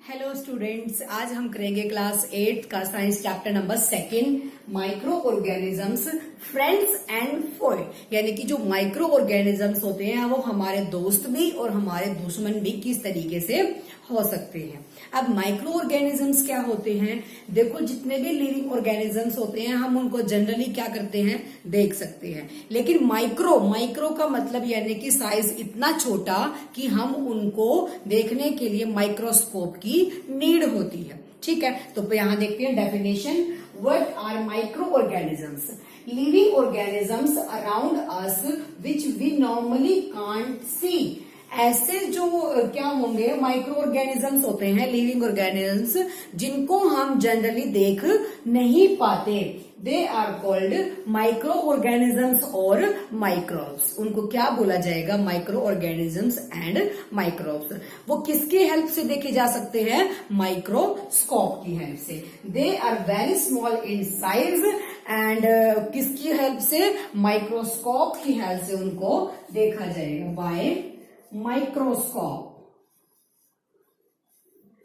Hello students, आज हम करेंगे क्लास 8 का science chapter number 2 microorganisms friends and foe. यानी कि जो माइक्रो ऑर्गेनिजम्स होते हैं वो हमारे दोस्त भी और हमारे दुश्मन भी किस तरीके से हो सकते हैं। अब माइक्रो ऑर्गेनिजम्स क्या होते हैं? देखो, जितने भी लिविंग ऑर्गेनिजम्स होते हैं हम उनको जनरली क्या करते हैं, देख सकते हैं। लेकिन माइक्रो का मतलब यानी कि साइज इतना छोटा कि हम उनको देखने के लिए माइक्रोस्कोप की नीड होती है। ठीक है, तो यहां देखते हैं definition. What are micro organisms? Living organisms around us which we normally can't see. ऐसे जो क्या होंगे, माइक्रो ऑर्गेनिजम्स होते हैं, लिविंग ऑर्गेनिजम्स, जिनको हम जनरली देख नहीं पाते। They are called micro organisms और माइक्रोब्स। उनको क्या बोला जाएगा? Micro organisms and microbes. वो किसके हेल्प से देखे जा सकते हैं? माइक्रोस्कोप की हेल्प से। They are very small in size and किसकी हेल्प से? माइक्रोस्कोप की हेल्प से उनको देखा जाएगा, बाय माइक्रोस्कोप।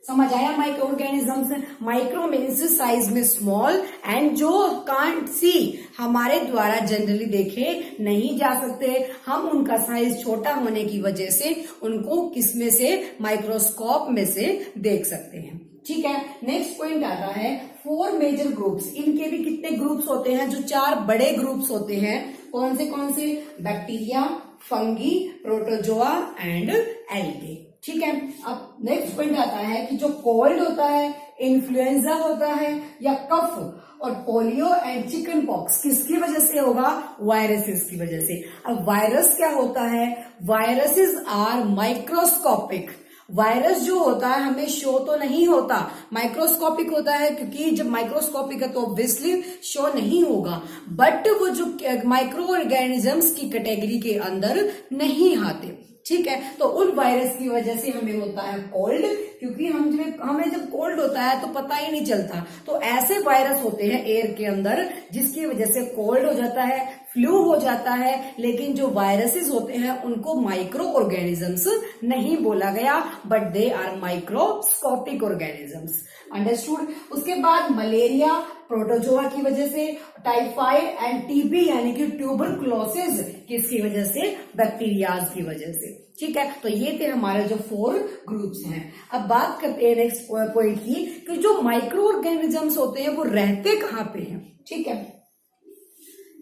समझ आया? Micro organisms, micro means size में स्मॉल एंड जो कांट सी, हमारे द्वारा जनरली देखे नहीं जा सकते। हम उनका साइज छोटा होने की वजह से उनको किसमें से? माइक्रोस्कोप में से देख सकते हैं। ठीक है, नेक्स्ट पॉइंट आता है 4 मेजर ग्रुप्स। इनके भी कितने ग्रुप्स होते हैं? जो 4 बड़े ग्रुप्स होते हैं। कौन से? Bacteria, fungi, protozoa and algae. ठीक है, अब नेक्स्ट पॉइंट आता है कि जो कोल्ड होता है, इन्फ्लुएंजा होता है या कफ और पोलियो एंड चिकन पॉक्स किसकी वजह से होगा? वायरसेस की वजह से। अब वायरस क्या होता है? Viruses are microscopic. वायरस जो होता है हमें शो तो नहीं होता, माइक्रोस्कोपिक होता है, क्योंकि जब माइक्रोस्कोपिक है तो ऑब्वियसली शो नहीं होगा। बट वो जो माइक्रो ऑर्गेनिजम्स की कैटेगरी के अंदर नहीं आते। ठीक है, तो उन वायरस की वजह से हमें होता है कोल्ड, क्योंकि हमें जब कोल्ड होता है तो पता ही नहीं चलता। तो ऐसे वायरस होते हैं एयर के अंदर जिसकी वजह से कोल्ड हो जाता है, फ्लू हो जाता है। लेकिन जो वायरसेस होते हैं उनको माइक्रो ऑर्गेनिजम्स नहीं बोला गया, but they are microscopic organisms. Understood? उसके बाद मलेरिया प्रोटोजोआ की वजह से, टाइफाइड एंड टीबी यानी कि ट्यूबरकुलोसिस किसकी वजह से? बैक्टीरियाज की वजह से। ठीक है, तो ये थे हमारे जो 4 ग्रुप्स हैं। अब बात करते हैं नेक्स्ट पॉइंट की कि जो माइक्रो ऑर्गेनिजम्स होते हैं वो रहते कहां पे हैं। ठीक है,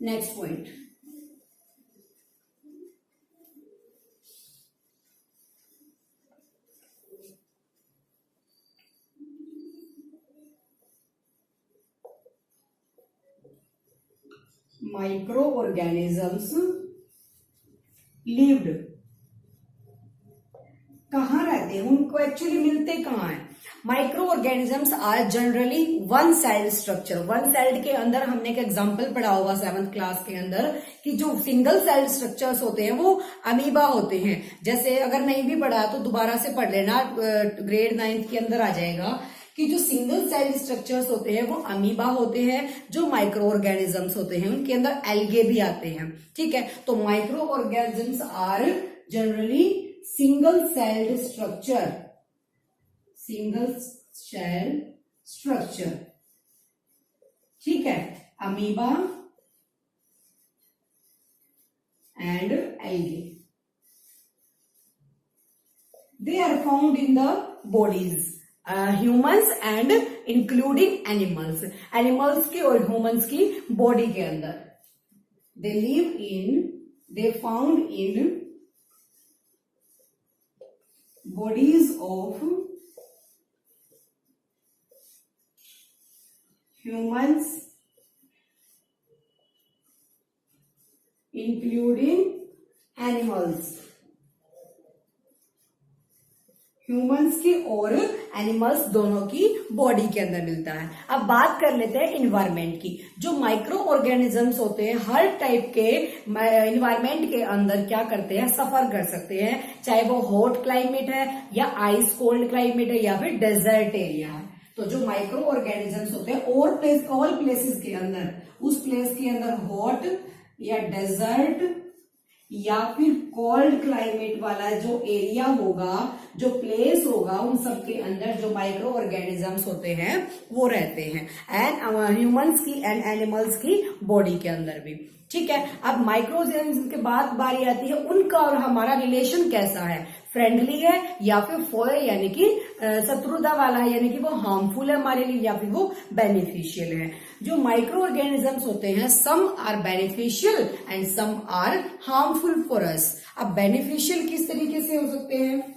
next point, micro organisms lived कहां रहते हैं, उनको एक्चुअली मिलते कहां है? Micro organisms are generally one celled structure. One celled के अंदर हमने एक एग्जांपल पढ़ा होगा 7th क्लास के अंदर कि जो सिंगल सेल्ड स्ट्रक्चर्स होते हैं वो अमीबा होते हैं। जैसे अगर नहीं भी पढ़ा तो दोबारा से पढ़ लेना, ग्रेड 9th के अंदर आ जाएगा कि जो सिंगल सेल स्ट्रक्चर्स होते हैं वो अमीबा होते हैं। जो माइक्रो ऑर्गेनिजम्स होते हैं उनके अंदर एल्गे भी आते हैं। ठीक है, तो micro organisms are generally single celled structure, single cell structure. ठीक है, amoeba and algae, they are found in the bodies, humans and including animals। animals की और humans की बॉडी के अंदर they found in bodies of humans including animals। Humans की और animals दोनों की बॉडी के अंदर मिलता है। अब बात कर लेते हैं इन्वायरमेंट की। जो माइक्रो ऑर्गेनिजम्स होते हैं हर टाइप के इन्वायरमेंट के अंदर क्या करते हैं, सफर कर सकते हैं, चाहे वो हॉट क्लाइमेट है या आइस कोल्ड क्लाइमेट है या फिर डेजर्ट एरिया है। तो जो माइक्रो ऑर्गेनिजम्स होते हैं ऑल प्लेसेस के अंदर, उस प्लेस के अंदर हॉट या डेजर्ट या फिर कोल्ड क्लाइमेट वाला जो एरिया होगा, जो प्लेस होगा, उन सब के अंदर जो माइक्रो ऑर्गेनिजम्स होते हैं वो रहते हैं, एंड ह्यूमंस की एंड एनिमल्स की बॉडी के अंदर भी। ठीक है, अब माइक्रो ऑर्गेनिज्म के बाद बारी आती है उनका और हमारा रिलेशन कैसा है, फ्रेंडली है या फिर फोर यानी कि शत्रुता वाला है, यानी कि वो हार्मफुल है हमारे लिए या फिर वो बेनिफिशियल है। जो माइक्रो ऑर्गेनिजम्स होते हैं, some are beneficial and some are harmful for us. अब बेनिफिशियल किस तरीके से हो सकते हैं,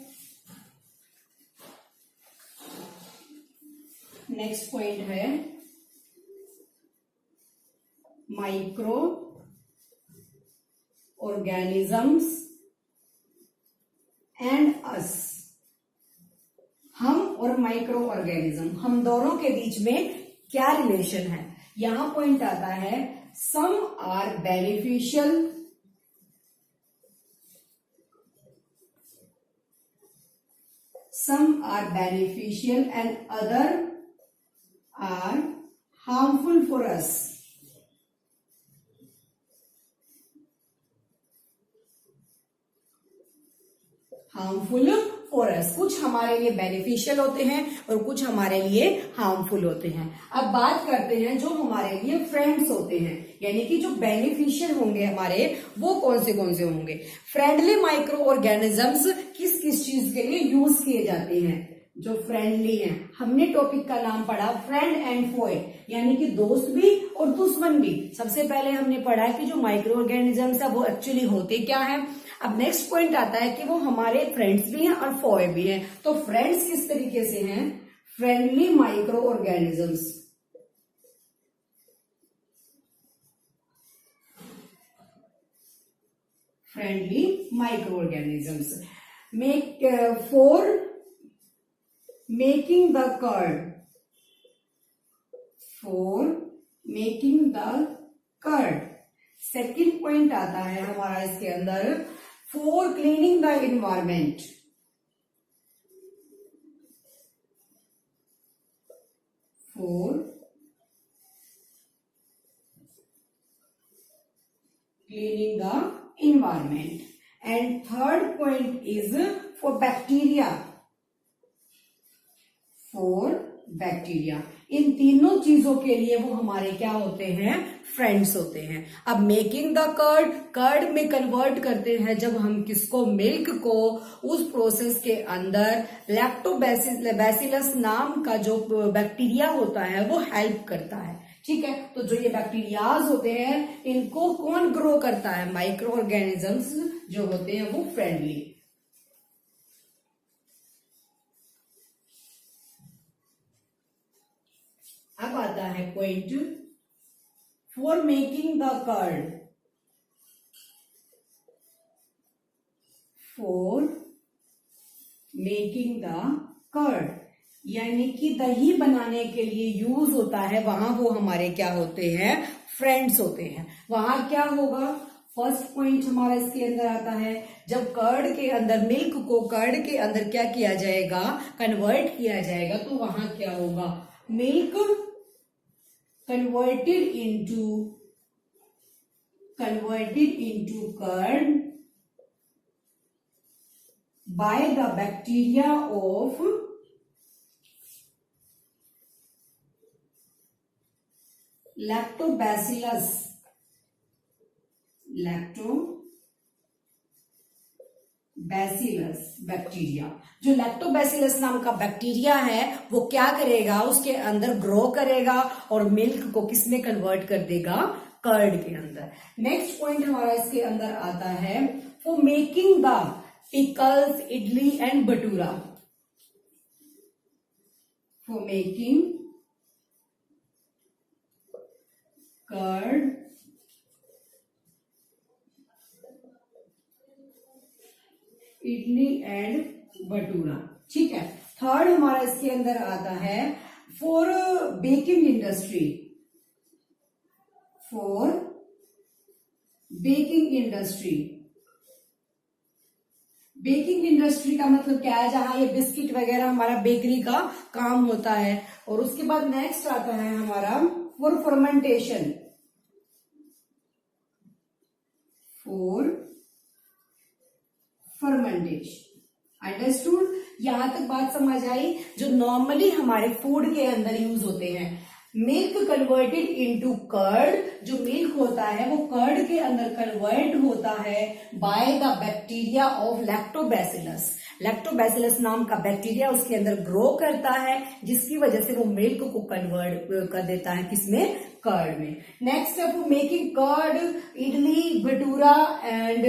नेक्स्ट पॉइंट है माइक्रो ऑर्गेनिजम्स एंड अस। हम और माइक्रो ऑर्गेनिज्म, हम दोनों के बीच में क्या रिलेशन है। यहां पॉइंट आता है some are beneficial and other are harmful for us. Harmful for us, कुछ हमारे लिए बेनिफिशियल होते हैं और कुछ हमारे लिए हार्मफुल होते हैं। अब बात करते हैं जो हमारे लिए फ्रेंड्स होते हैं, यानी कि जो बेनिफिशियल होंगे हमारे, वो कौन से होंगे। फ्रेंडली माइक्रो ऑर्गेनिजम्स किस किस चीज के लिए यूज किए जाते हैं, जो फ्रेंडली हैं। हमने टॉपिक का नाम पढ़ा फ्रेंड एंड फोए, यानी कि दोस्त भी और दुश्मन भी। सबसे पहले हमने पढ़ा कि जो माइक्रो ऑर्गेनिजम्स है वो एक्चुअली होते क्या है। अब नेक्स्ट पॉइंट आता है कि वो हमारे फ्रेंड्स भी हैं और फोए भी हैं। तो फ्रेंड्स किस तरीके से हैं, friendly microorganisms, friendly microorganisms make for making the curd, for making the curd. Second point आता है हमारा इसके अंदर for cleaning the environment, for cleaning the environment. And third point is for bacteria, for bacteria. इन तीनों चीजों के लिए वो हमारे क्या होते हैं, फ्रेंड्स होते हैं। अब मेकिंग द कर्ड, कर्ड में कन्वर्ट करते हैं जब हम किसको, मिल्क को। उस प्रोसेस के अंदर लैक्टोबैसिलस नाम का जो बैक्टीरिया होता है वो हेल्प करता है। ठीक है, तो जो ये बैक्टीरियाज होते हैं इनको कौन ग्रो करता है, माइक्रो ऑर्गेनिजम्स जो होते हैं वो फ्रेंडली। अब आता है point for making the curd, for making the curd, यानी कि दही बनाने के लिए यूज होता है, वहां वो हमारे क्या होते हैं, फ्रेंड्स होते हैं। वहां क्या होगा, फर्स्ट पॉइंट हमारा इसके अंदर आता है जब कर्ड के अंदर, मिल्क को कर्ड के अंदर क्या किया जाएगा, कन्वर्ट किया जाएगा, तो वहां क्या होगा, milk converted into curd by the bacteria of lactobacillus bacteria. जो लैक्टोबैसिलस नाम का बैक्टीरिया है वो क्या करेगा, उसके अंदर ग्रो करेगा और मिल्क को किसमें कन्वर्ट कर देगा, कर्ड के अंदर। नेक्स्ट पॉइंट हमारा इसके अंदर आता है for making the pickles, idli and bhatura, for making curd, idli and bhatura. ठीक है, थर्ड हमारा इसके अंदर आता है for baking industry, for baking industry. Baking industry का मतलब क्या है, जहां ये बिस्किट वगैरह हमारा बेकरी का काम होता है। और उसके बाद नेक्स्ट आता है हमारा for fermentation, for fermentation. Understood? यहां तक बात समझ आई? जो नॉर्मली हमारे फूड के अंदर यूज होते हैं, मिल्क कन्वर्टेड इनटू कर्ड, जो मिल्क होता है वो कर्ड के अंदर कन्वर्ट होता है by the bacteria of lactobacillus. Lactobacillus नाम का बैक्टीरिया उसके अंदर ग्रो करता है, जिसकी वजह से वो मिल्क को कन्वर्ट कर देता है किसमें? कर्ड में। नेक्स्ट है वो making curd, idli, bhatura and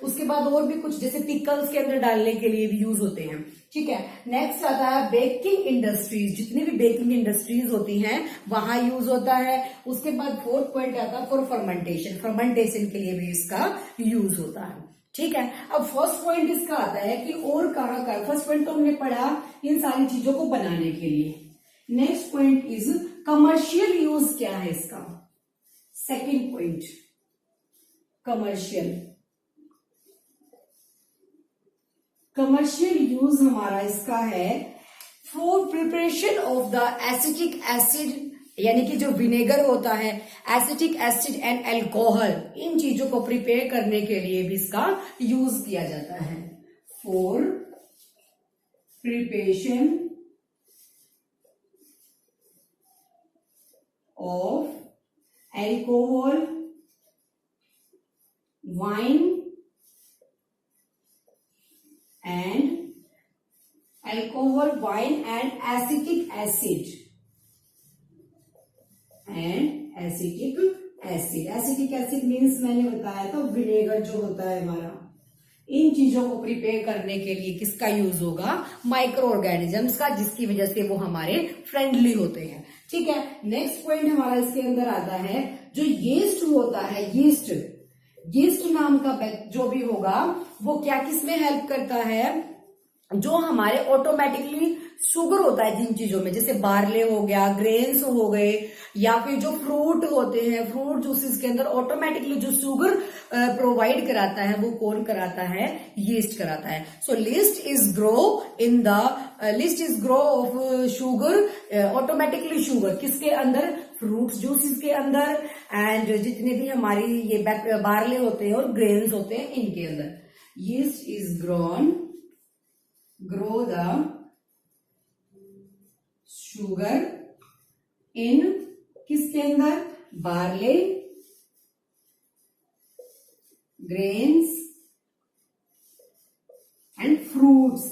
उसके बाद और भी कुछ जैसे पिकल्स के अंदर डालने के लिए भी यूज होते हैं। ठीक है। नेक्स्ट आता है बेकिंग इंडस्ट्रीज, जितनी भी बेकिंग इंडस्ट्रीज होती हैं वहां यूज होता है। उसके बाद फोर्थ पॉइंट आता है फॉर फर्मेंटेशन, फर्मेंटेशन के लिए भी इसका यूज होता है। ठीक है। अब फर्स्ट पॉइंट इसका आता है कि और कहाँ का, फर्स्ट पॉइंट तो हमने पढ़ा इन सारी चीजों को बनाने के लिए। Next point is commercial use क्या है इसका। Second point commercial, commercial use हमारा इसका है for preparation of the acetic acid, यानी कि जो विनेगर होता है, एसिटिक एसिड एंड अल्कोहल, इन चीजों को प्रिपेयर करने के लिए भी इसका यूज किया जाता है। For preparation of alcohol, wine and alcohol, wine and acetic acid and acetic acid. Acetic acid means मैंने बताया था विनेगर जो होता है हमारा। इन चीजों को प्रिपेयर करने के लिए किसका यूज होगा? माइक्रो ऑर्गेनिजम्स का, जिसकी वजह से वो हमारे फ्रेंडली होते हैं। ठीक है। नेक्स्ट पॉइंट हमारा इसके अंदर आता है जो यीस्ट होता है, यीस्ट, यीस्ट नाम का जो भी होगा वो क्या किसमें हेल्प करता है? जो हमारे ऑटोमेटिकली शुगर होता है जिन चीजों में, जैसे बार्ले हो गया, ग्रेन्स हो गए, या फिर जो फ्रूट होते हैं, फ्रूट जूसेस के अंदर ऑटोमेटिकली जो शुगर प्रोवाइड कराता है वो कौन कराता है? यीस्ट कराता है। So list is grow of sugar, automatically sugar किसके अंदर? फ्रूट जूसेस के अंदर, एंड जितने भी हमारी ये बार्ले होते हैं और ग्रेन्स होते हैं इनके अंदर। Yeast is grow the sugar in किसके अंदर? बार्ले, ग्रेन्स एंड फ्रूट्स,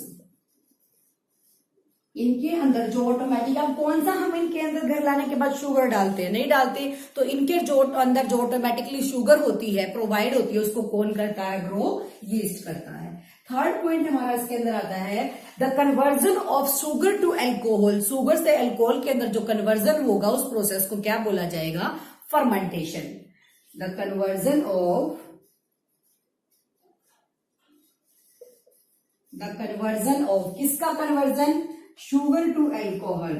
इनके अंदर जो ऑटोमेटिक, अब कौन सा हम इनके अंदर घर लाने के बाद शुगर डालते हैं? नहीं डालते। तो इनके जो अंदर जो ऑटोमेटिकली शुगर होती है, प्रोवाइड होती है, उसको कौन करता है? ग्रो यीस्ट करता है। थर्ड पॉइंट हमारा इसके अंदर आता है the conversion of sugar to alcohol, sugar से अल्कोहल के अंदर जो कन्वर्जन होगा उस प्रोसेस को क्या बोला जाएगा? फर्मेंटेशन। द कन्वर्जन ऑफ किसका conversion? Sugar to alcohol,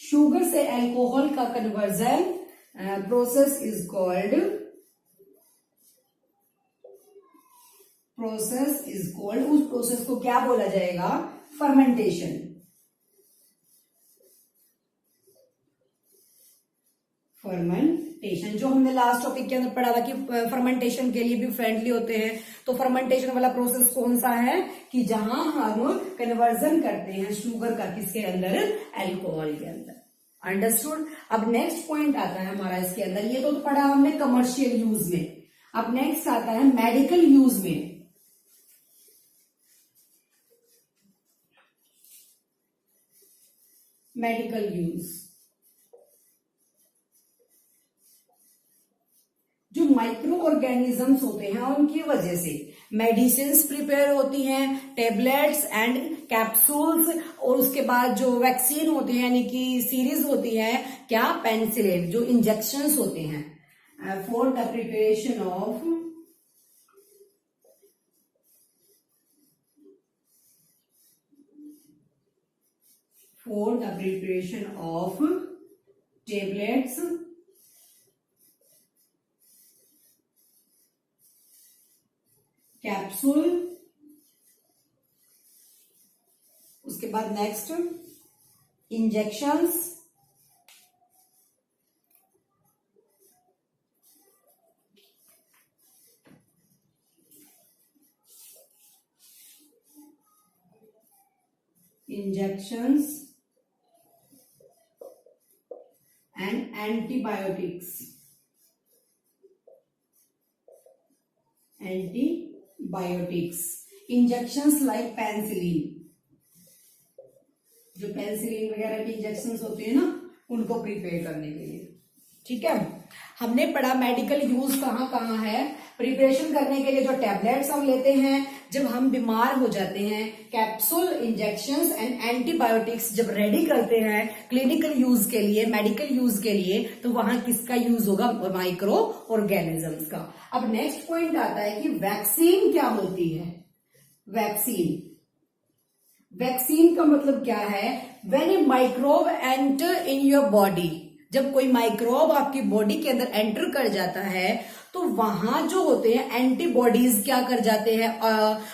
sugar से अल्कोहल का कन्वर्जन प्रोसेस इज कॉल्ड उस प्रोसेस को क्या बोला जाएगा? फर्मेंटेशन। फर्मेंटेशन जो हमने लास्ट टॉपिक के अंदर पढ़ा था कि फर्मेंटेशन के लिए भी फ्रेंडली होते हैं। तो फर्मेंटेशन वाला प्रोसेस कौन सा है? कि जहां हम कन्वर्जन करते हैं शुगर का किसके अंदर? अल्कोहल के अंदर। अंडरस्टूड? अब नेक्स्ट पॉइंट आता है हमारा इसके अंदर, ये तो पढ़ा हमने कमर्शियल यूज में। अब नेक्स्ट आता है मेडिकल यूज में। मेडिकल यूज, जो माइक्रो ऑर्गेनिजम्स होते हैं उनकी वजह से मेडिसिन प्रिपेयर होती हैं, टेबलेट्स एंड कैप्सूल्स, और उसके बाद जो वैक्सीन होती है यानी कि सीरीज होती है क्या? पेनिसिलिन, जो इंजेक्शंस होते हैं for the preparation of tablets, capsule, उसके बाद next injections, injections and antibiotics, injections like penicillin, जो पेनिसिलिन वगैरह के इंजेक्शंस होते हैं ना, उनको प्रिपेयर करने के लिए। ठीक है, हमने पढ़ा मेडिकल यूज कहाँ कहाँ है। प्रिपरेशन करने के लिए जो टैबलेट्स हम लेते हैं जब हम बीमार हो जाते हैं, कैप्सूल, इंजेक्शंस एंड एंटीबायोटिक्स जब रेडी करते हैं क्लिनिकल यूज के लिए, मेडिकल यूज के लिए, तो वहां किसका यूज होगा? माइक्रो ऑर्गेनिजम्स का। अब नेक्स्ट पॉइंट आता है कि वैक्सीन क्या होती है। वैक्सीन का मतलब क्या है? When A microbe enter in your body, जब कोई माइक्रोब आपकी बॉडी के अंदर एंटर कर जाता है तो वहां जो होते हैं एंटीबॉडीज क्या कर जाते हैं?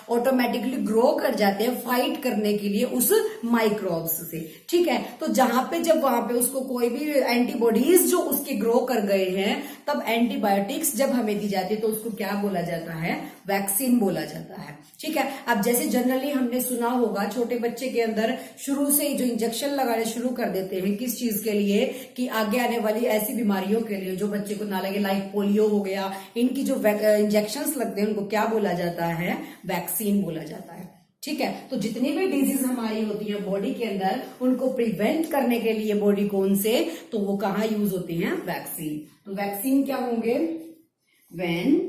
ऑटोमेटिकली ग्रो कर जाते हैं फाइट करने के लिए उस माइक्रोब्स से। ठीक है, तो जहां पे जब वहां पे उसको कोई भी एंटीबॉडीज जो उसके ग्रो कर गए हैं, तब एंटीबायोटिक्स जब हमें दी जाती है तो उसको क्या बोला जाता है? वैक्सीन बोला जाता है। ठीक है, अब जैसे जनरली हमने सुना होगा छोटे बच्चे के अंदर शुरू से ही जो इंजेक्शन लगाने शुरू कर देते हैं, किस चीज के लिए? कि आगे आने वाली ऐसी बीमारियों के लिए जो बच्चे को ना लगे, लाइक पोलियो हो गया, इनकी जो इंजेक्शंस लगते हैं उनको क्या बोला जाता है? वैक्सीन बोला जाता है। ठीक है, तो जितनी भी डिजीज हमारी होती है बॉडी के अंदर, उनको प्रिवेंट करने के लिए बॉडी को उनसे, तो वो कहाँ यूज होती हैं? वैक्सीन। तो वैक्सीन क्या होंगे? When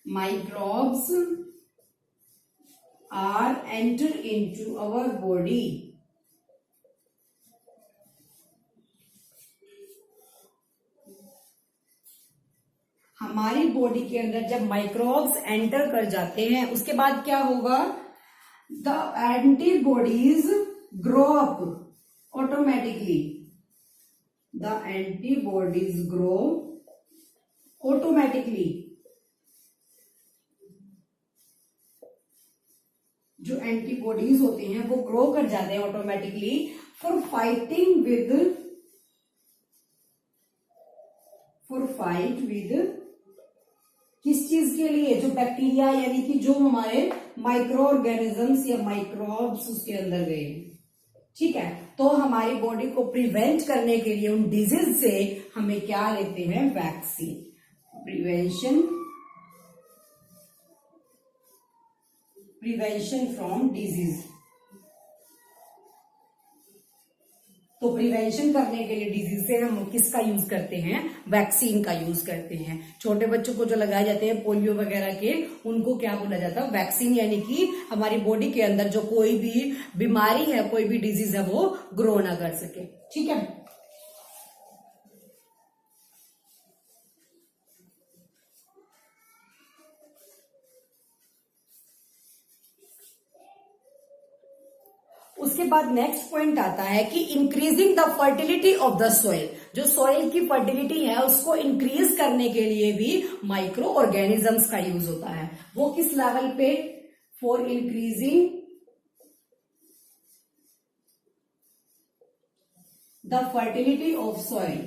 microbes are enter into our body, हमारी बॉडी के अंदर जब माइक्रोब्स एंटर कर जाते हैं, उसके बाद क्या होगा? The antibodies grow up automatically, the antibodies grow automatically, जो एंटीबॉडीज होते हैं वो ग्रो कर जाते हैं ऑटोमेटिकली फॉर फाइटिंग विद, किस चीज के लिए? जो बैक्टीरिया यानी कि जो हमारे माइक्रो ऑर्गेनिजम्स या माइक्रोब्स उसके अंदर गए। ठीक है, तो हमारी बॉडी को प्रिवेंट करने के लिए उन डिजीज से हमें क्या लेते हैं? वैक्सीन। Prevention from disease. तो प्रिवेंशन करने के लिए डिजीज से हम किसका यूज करते हैं? वैक्सीन का यूज करते हैं। छोटे बच्चों को जो लगाए जाते हैं पोलियो वगैरह के, उनको क्या बोला जाता है? वैक्सीन, यानी कि हमारी बॉडी के अंदर जो कोई भी बीमारी है, कोई भी डिजीज है, वो ग्रो ना कर सके। ठीक है, उसके बाद नेक्स्ट पॉइंट आता है कि increasing the fertility of the soil. जो सॉइल की फर्टिलिटी है उसको इंक्रीज करने के लिए भी माइक्रो ऑर्गेनिजम्स का यूज होता है। वो किस लेवल पे? For increasing the fertility of soil,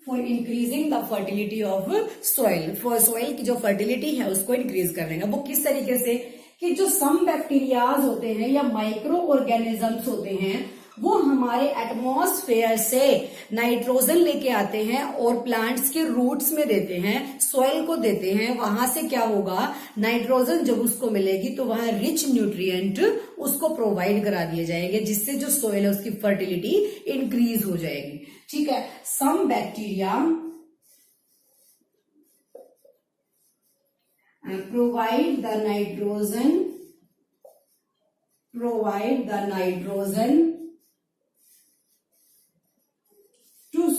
for increasing the fertility of soil. For soil की जो फर्टिलिटी है उसको इंक्रीज कर लेगा। वो किस तरीके से? कि जो सम बैक्टीरियाज होते हैं या माइक्रो ऑर्गेनिजम्स होते हैं, वो हमारे एटमॉस्फेयर से नाइट्रोजन लेके आते हैं और प्लांट्स के रूट्स में देते हैं, सॉइल को देते हैं। वहां से क्या होगा? नाइट्रोजन जब उसको मिलेगी तो वहां रिच न्यूट्रिएंट उसको प्रोवाइड करा दिए जाएंगे, जिससे जो सॉइल है उसकी फर्टिलिटी इंक्रीज हो जाएगी। ठीक है, some bacteria provide the nitrogen to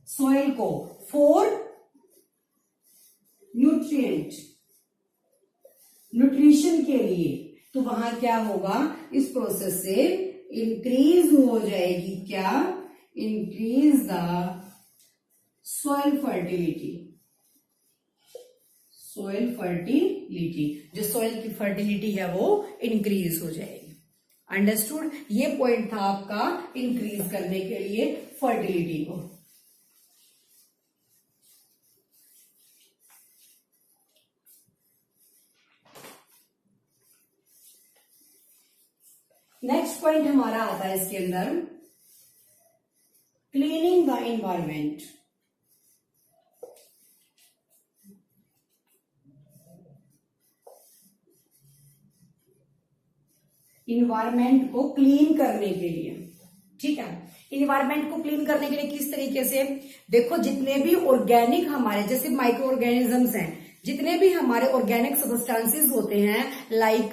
soil को फॉर न्यूट्रिशन के लिए। तो वहां क्या होगा? इस प्रोसेस से इंक्रीज हो जाएगी क्या? Increase the soil fertility. जो सॉइल की फर्टिलिटी है वो इंक्रीज हो जाएगी। अंडरस्टूड? ये पॉइंट था आपका इंक्रीज करने के लिए फर्टिलिटी को। नेक्स्ट पॉइंट हमारा आता है इसके अंदर क्लीनिंग द एनवायरमेंट। इन्वायरमेंट को क्लीन करने के लिए, ठीक है। इन्वायरमेंट को क्लीन करने के लिए किस तरीके से, देखो जितने भी ऑर्गेनिक हमारे जैसे माइक्रो ऑर्गेनिजम्स हैं, जितने भी हमारे ऑर्गेनिक सब्सटेंसेस होते हैं, लाइक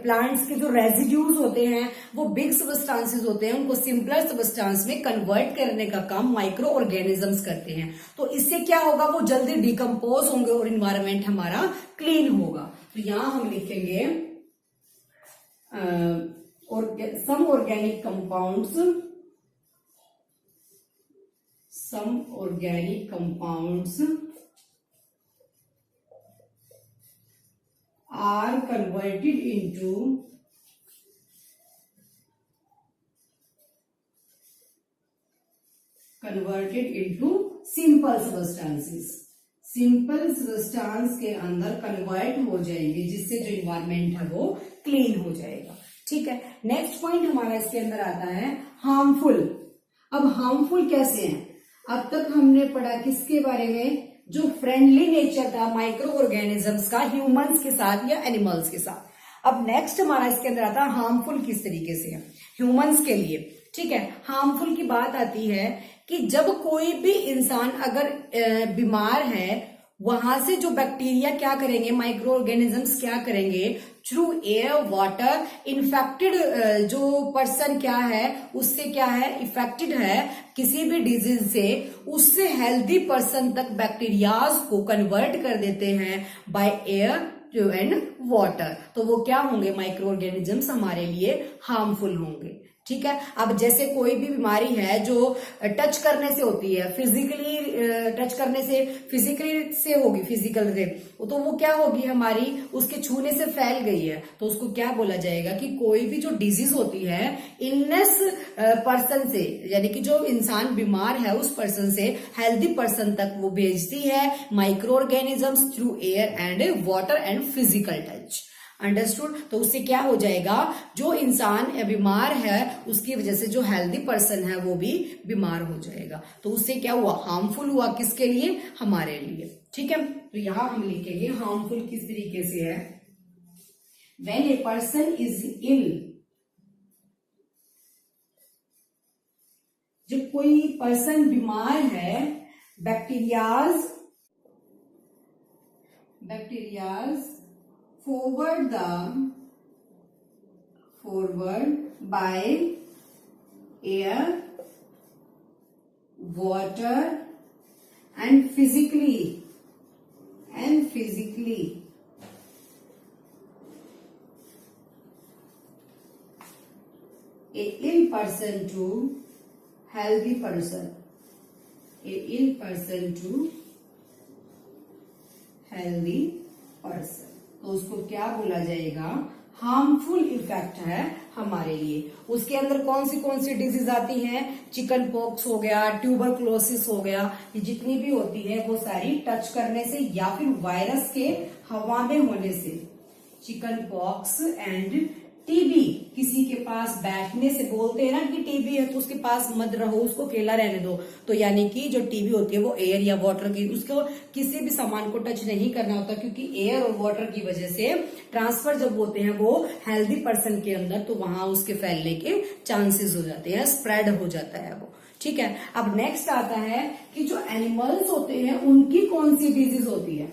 प्लांट्स के जो रेजिड्यूज होते हैं वो बिग सब्सटेंसेस होते हैं, उनको सिंपलर सब्सटेंस में कन्वर्ट करने का काम माइक्रो ऑर्गेनिजम्स करते हैं। तो इससे क्या होगा, वो जल्दी डिकम्पोज होंगे और इन्वायरमेंट हमारा क्लीन होगा। तो यहां हम लिखेंगे some organic compounds are converted into simple substances। Simple substance के अंदर कन्वर्ट हो जाएंगे, जिससे जो इन्वायरमेंट है वो क्लीन हो जाएगा, ठीक है। नेक्स्ट पॉइंट हमारा इसके अंदर आता है हार्मफुल। अब हार्मफुल कैसे हैं, अब तक हमने पढ़ा किसके बारे में, जो फ्रेंडली नेचर था माइक्रो ऑर्गेनिजम्स का ह्यूमंस के साथ या एनिमल्स के साथ। अब नेक्स्ट हमारा इसके अंदर आता है हार्मफुल किस तरीके से है ह्यूमंस के लिए, ठीक है। हार्मफुल की बात आती है कि जब कोई भी इंसान अगर बीमार है, वहां से जो बैक्टीरिया क्या करेंगे, माइक्रो ऑर्गेनिजम्स क्या करेंगे, थ्रू एयर वाटर इन्फेक्टेड जो पर्सन क्या है उससे क्या है इफेक्टेड है किसी भी डिजीज से, उससे हेल्दी पर्सन तक बैक्टीरियाज को कन्वर्ट कर देते हैं बाय एयर एंड वाटर। तो वो क्या होंगे, माइक्रो ऑर्गेनिजम्स हमारे लिए हार्मफुल होंगे, ठीक है। अब जैसे कोई भी बीमारी है जो टच करने से होती है, फिजिकली टच करने से, फिजिकली से होगी, फिजिकल से, तो वो क्या होगी हमारी, उसके छूने से फैल गई है, तो उसको क्या बोला जाएगा कि कोई भी जो डिजीज होती है इलनेस पर्सन से, यानी कि जो इंसान बीमार है उस पर्सन से हेल्दी पर्सन तक वो भेजती है micro organisms through air and water and physical touch. Understood. तो उससे क्या हो जाएगा, जो इंसान बीमार है उसकी वजह से जो हेल्दी पर्सन है वो भी बीमार हो जाएगा। तो उससे क्या हुआ, हार्मफुल हुआ, किसके लिए, हमारे लिए, ठीक है। तो यहां हम लिखेंगे हार्मफुल किस तरीके से है, when a person is ill, जब कोई पर्सन बीमार है, bacterias forward by air, water and physically a ill person to healthy person, a ill person to healthy person, तो उसको क्या बोला जाएगा, हार्मफुल इफेक्ट है हमारे लिए। उसके अंदर कौन सी डिजीज आती हैं, चिकन पॉक्स हो गया, ट्यूबरक्लोसिस हो गया, ये जितनी भी होती है वो सारी टच करने से या फिर वायरस के हवा में होने से, चिकन पॉक्स एंड टीबी, किसी के पास बैठने से, बोलते हैं ना कि टीबी है तो उसके पास मत रहो, उसको अकेला रहने दो, तो यानी कि जो टीबी होती है वो एयर या वाटर की, उसको किसी भी सामान को टच नहीं करना होता, क्योंकि एयर और वाटर की वजह से ट्रांसफर जब होते हैं वो हेल्दी पर्सन के अंदर, तो वहां उसके फैलने के चांसेस हो जाते हैं, स्प्रेड हो जाता है वो, ठीक है। अब नेक्स्ट आता है कि जो एनिमल्स होते हैं उनकी कौन सी डिजीज होती है,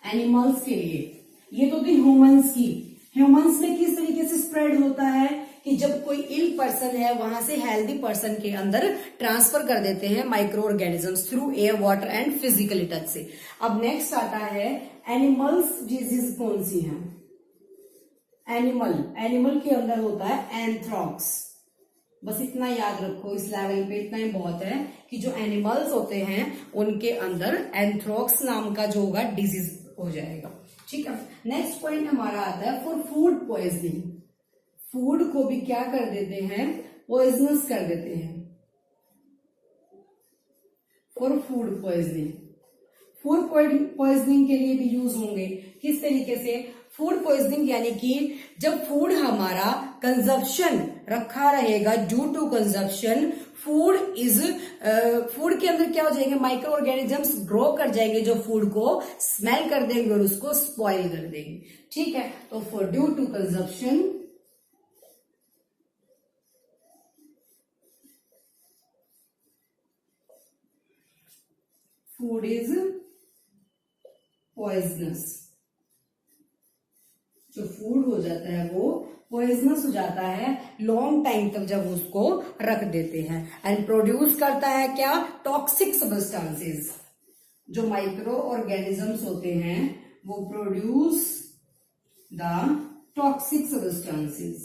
एनिमल्स के लिए, ये तो थी ह्यूमंस की। ह्यूमंस में किस तरीके से स्प्रेड होता है कि जब कोई इल पर्सन है वहां से हेल्दी पर्सन के अंदर ट्रांसफर कर देते हैं micro organisms through air water and physically touch से। अब नेक्स्ट आता है एनिमल्स डिजीज कौन सी है, एनिमल के अंदर होता है एंथ्रॉक्स। बस इतना याद रखो, इस लेवल पे इतना ही बहुत है कि जो एनिमल्स होते हैं उनके अंदर एंथ्रॉक्स नाम का जो होगा डिजीज हो जाएगा, ठीक है। नेक्स्ट पॉइंट हमारा आता है फॉर फूड पॉइजनिंग, फूड को भी क्या कर देते हैं, पॉइजनस कर देते हैं, for food poisoning. Food poisoning के लिए भी यूज होंगे, किस तरीके से, फूड पॉइजनिंग यानी कि जब फूड हमारा कंजप्शन रखा रहेगा ड्यू टू कंजप्शन, फूड के अंदर क्या हो जाएंगे, माइक्रो ऑर्गेनिजम्स ग्रो कर जाएंगे जो फूड को स्मेल कर देंगे और उसको स्पॉइल कर देंगे। ठीक है, तो for due to consumption food is poisonous, जो फूड हो जाता है वो पॉइजनस हो जाता है लॉन्ग टाइम तक जब उसको रख देते हैं, एंड प्रोड्यूस करता है क्या, टॉक्सिक सब्सटेंसेस। जो माइक्रो ऑर्गेनिजम्स होते हैं वो प्रोड्यूस द टॉक्सिक सब्सटेंसेस,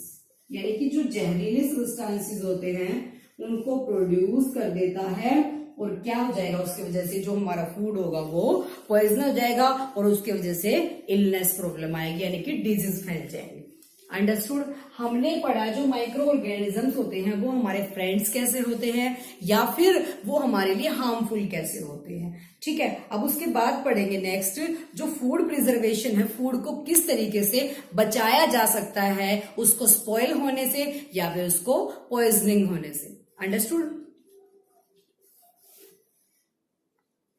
यानी कि जो जहरीले सब्सटेंसेस होते हैं उनको प्रोड्यूस कर देता है, और क्या हो जाएगा उसकी वजह से जो हमारा फूड होगा वो पॉइजन हो जाएगा और उसकी वजह से इलनेस प्रॉब्लम आएगी, यानी कि डिजीज फैल जाएंगे। अंडरस्टूड। हमने पढ़ा जो माइक्रो ऑर्गेनिजम्स होते हैं वो हमारे फ्रेंड्स कैसे होते हैं या फिर वो हमारे लिए हार्मफुल कैसे होते हैं। ठीक है, अब उसके बाद पढ़ेंगे नेक्स्ट जो फूड प्रिजर्वेशन है, फूड को किस तरीके से बचाया जा सकता है उसको स्पॉइल होने से या फिर उसको पॉइजनिंग होने से। अंडरस्टूड।